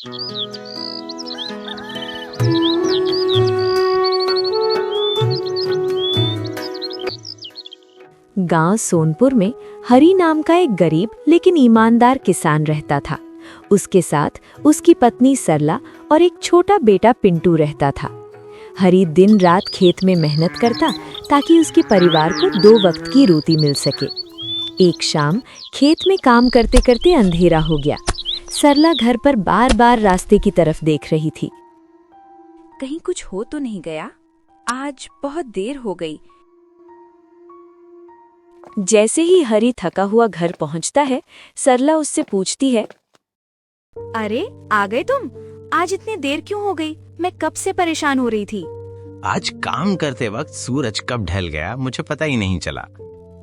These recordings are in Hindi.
गांव सोनपुर में हरी नाम का एक गरीब लेकिन ईमानदार किसान रहता था। उसके साथ उसकी पत्नी सरला और एक छोटा बेटा पिंटू रहता था। हरी दिन रात खेत में मेहनत करता ताकि उसके परिवार को 2 वक्त की रोटी मिल सके। एक शाम खेत में काम करते करते अंधेरा हो गया। सरला घर पर बार बार रास्ते की तरफ देख रही थी। कहीं कुछ हो तो नहीं गया? आज बहुत देर हो गई। जैसे ही हरी थका हुआ घर पहुंचता है, सरला उससे पूछती है, अरे आ गए तुम? आज इतनी देर क्यों हो गई? मैं कब से परेशान हो रही थी। आज काम करते वक्त सूरज कब ढल गया मुझे पता ही नहीं चला।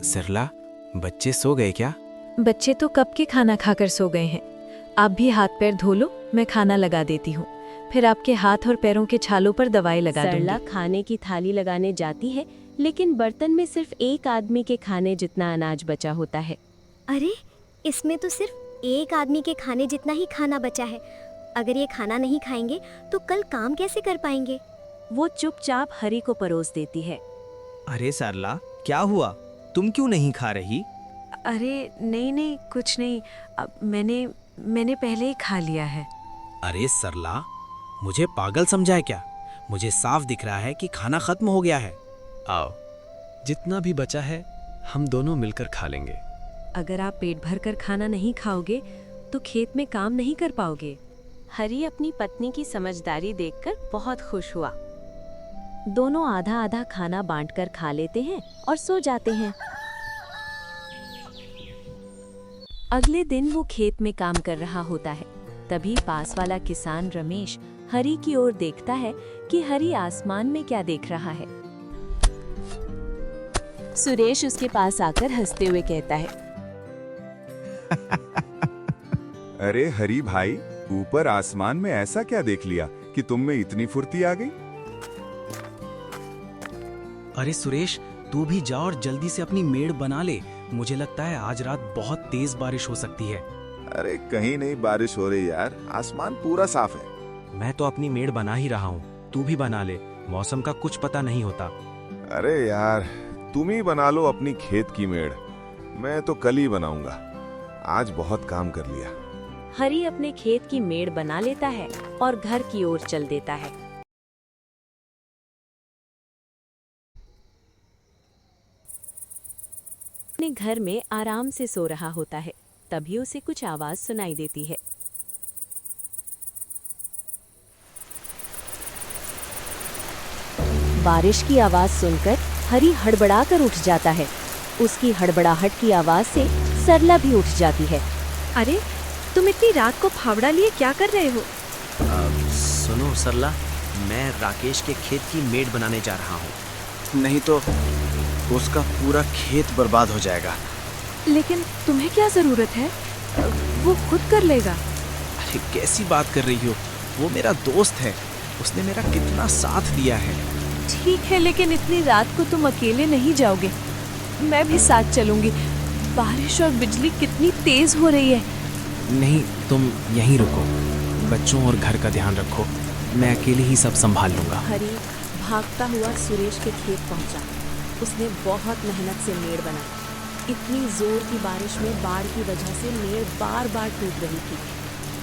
सरला, बच्चे सो गए क्या? बच्चे तो कब के खाना खाकर सो गए हैं। आप भी हाथ पैर धो लो, मैं खाना लगा देती हूँ। फिर आपके हाथ और पैरों के छालों पर दवाई लगा दूंगी। सरला खाने की थाली लगाने जाती है, लेकिन बर्तन में सिर्फ एक आदमी के खाने जितना अनाज बचा होता है। अरे, इसमें तो सिर्फ एक आदमी के खाने जितना ही खाना बचा है। अगर ये खाना नहीं खाएंगे तो कल काम कैसे कर पाएंगे? वो चुपचाप हरी को परोस देती है। अरे सरला, क्या हुआ? तुम क्यों नहीं खा रही? अरे नहीं कुछ नहीं, अब मैंने पहले ही खा लिया है। अरे सरला, मुझे पागल समझा है क्या? मुझे साफ दिख रहा है कि खाना खत्म हो गया है। आओ, जितना भी बचा है हम दोनों मिलकर खा लेंगे। अगर आप पेट भर कर खाना नहीं खाओगे तो खेत में काम नहीं कर पाओगे। हरी अपनी पत्नी की समझदारी देखकर बहुत खुश हुआ। दोनों आधा आधा खाना बांटकर खा लेते हैं और सो जाते हैं। अगले दिन वो खेत में काम कर रहा होता है। तभी पास वाला किसान रमेश हरी की ओर देखता है कि हरी आसमान में क्या देख रहा है। सुरेश उसके पास आकर हंसते हुए कहता है, अरे हरी भाई, ऊपर आसमान में ऐसा क्या देख लिया कि तुम में इतनी फुर्ती आ गई? अरे सुरेश, तू भी जा और जल्दी से अपनी मेड़ बना ले। मुझे लगता है आज रात बहुत तेज बारिश हो सकती है। अरे कहीं नहीं बारिश हो रही यार, आसमान पूरा साफ है। मैं तो अपनी मेड़ बना ही रहा हूँ, तू भी बना ले। मौसम का कुछ पता नहीं होता। अरे यार, तुम ही बना लो अपनी खेत की मेड़, मैं तो कल ही बनाऊंगा। आज बहुत काम कर लिया। हरी अपने खेत की मेड़ बना लेता है और घर की ओर चल देता है। अपने घर में आराम से सो रहा होता है। तभी उसे कुछ आवाज सुनाई देती है। बारिश की आवाज सुनकर हरी हड़बड़ाकर उठ जाता है। उसकी हड़बड़ाहट की आवाज से सरला भी उठ जाती है। अरे, तुम इतनी रात को फावड़ा लिए क्या कर रहे हो? सुनो सरला, मैं राकेश के खेत की मेड़ बनाने जा रहा हूँ। नहीं तो उसका पूरा खेत बर्बाद हो जाएगा। लेकिन तुम्हें क्या जरूरत है? वो खुद कर लेगा। अरे कैसी बात कर रही हो? वो मेरा दोस्त है, उसने मेरा कितना साथ दिया है। ठीक है, लेकिन इतनी रात को तुम अकेले नहीं जाओगे, मैं भी साथ चलूंगी। बारिश और बिजली कितनी तेज हो रही है। नहीं, तुम यहीं रुको, बच्चों और घर का ध्यान रखो। मैं अकेले ही सब संभाल लूंगा। हरी भागता हुआ सुरेश के खेत पहुंचा। उसने बहुत मेहनत से मेड़ बनाई। इतनी जोर की बारिश में बाढ़ की वजह से मेड़ बार बार टूट रही थी।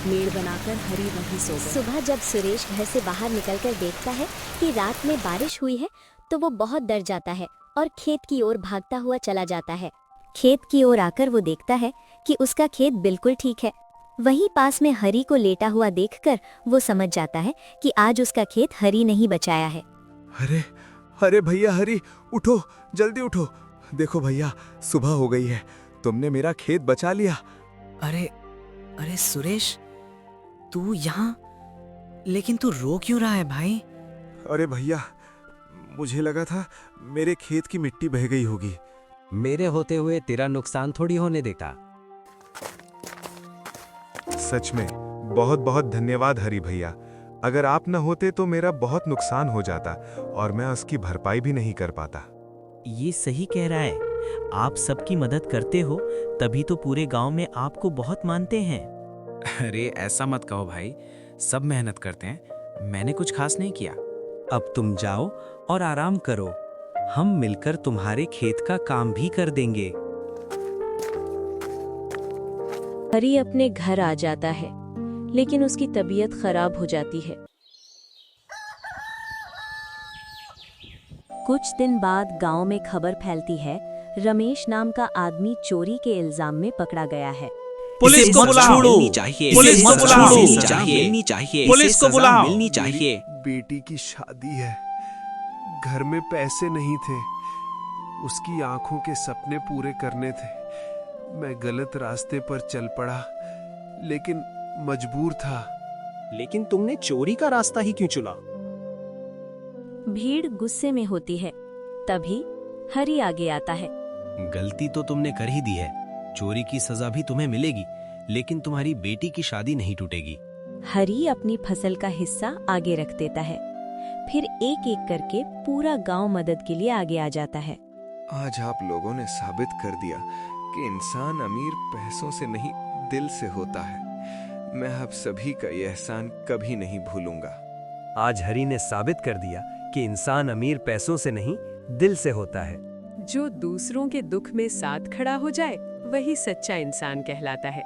मेड़ बनाकर हरी वहीं सो गया। सुबह जब सुरेश घर से बाहर निकलकर देखता है कि रात में बारिश हुई है, तो वो बहुत डर जाता है और खेत की ओर भागता हुआ चला जाता है। खेत की ओर आकर वो देखता है कि उसका खेत बिल्कुल ठीक है। वहीं पास में हरी को लेटा हुआ देखकर वो समझ जाता है कि आज उसका खेत हरी नहीं बचाया है। अरे अरे भैया हरी, उठो, जल्दी उठो। देखो भैया, सुबह हो गई है, तुमने मेरा खेत बचा लिया। अरे अरे सुरेश, तू यहाँ? लेकिन तू रो क्यों रहा है भाई? अरे भैया, मुझे लगा था मेरे खेत की मिट्टी बह गई होगी। मेरे होते हुए तेरा नुकसान थोड़ी होने देता। सच में बहुत बहुत धन्यवाद हरी भैया। अगर आप न होते तो मेरा बहुत नुकसान हो जाता और मैं उसकी भरपाई भी नहीं कर पाता। ये सही कह रहा है। आप सबकी मदद करते हो, तभी तो पूरे गांव में आपको बहुत मानते हैं। अरे ऐसा मत कहो भाई, सब मेहनत करते हैं, मैंने कुछ खास नहीं किया। अब तुम जाओ और आराम करो, हम मिलकर तुम्हारे खेत का काम भी कर देंगे। हरी अपने घर आ जाता है, लेकिन उसकी तबीयत खराब हो जाती है। कुछ दिन बाद गांव में खबर फैलती है, रमेश नाम का आदमी चोरी के इल्जाम में पकड़ा गया है। पुलिस को बुलाओ, मिलनी चाहिए, पुलिस को बुलाओ, मिलनी चाहिए, पुलिस को बुलाओ, मिलनी चाहिए। बेटी की शादी है, घर में पैसे नहीं थे, उसकी आंखों के सपने पूरे करने थे। मैं गलत रास्ते पर चल पड़ा, लेकिन मजबूर था। लेकिन तुमने चोरी का रास्ता ही क्यों चुना? भीड़ गुस्से में होती है, तभी हरी आगे आता है। गलती तो तुमने कर ही दी है, चोरी की सजा भी तुम्हें मिलेगी, लेकिन तुम्हारी बेटी की शादी नहीं टूटेगी। हरी अपनी फसल का हिस्सा आगे रख देता है, फिर एक एक करके पूरा गांव मदद के लिए आगे आ जाता है। आज आप लोगों ने साबित कर दिया कि इंसान अमीर पैसों से नहीं दिल से होता है। मैं आप सभी का ये एहसान कभी नहीं भूलूंगा। आज हरी ने साबित कर दिया कि इंसान अमीर पैसों से नहीं दिल से होता है। जो दूसरों के दुख में साथ खड़ा हो जाए, वही सच्चा इंसान कहलाता है।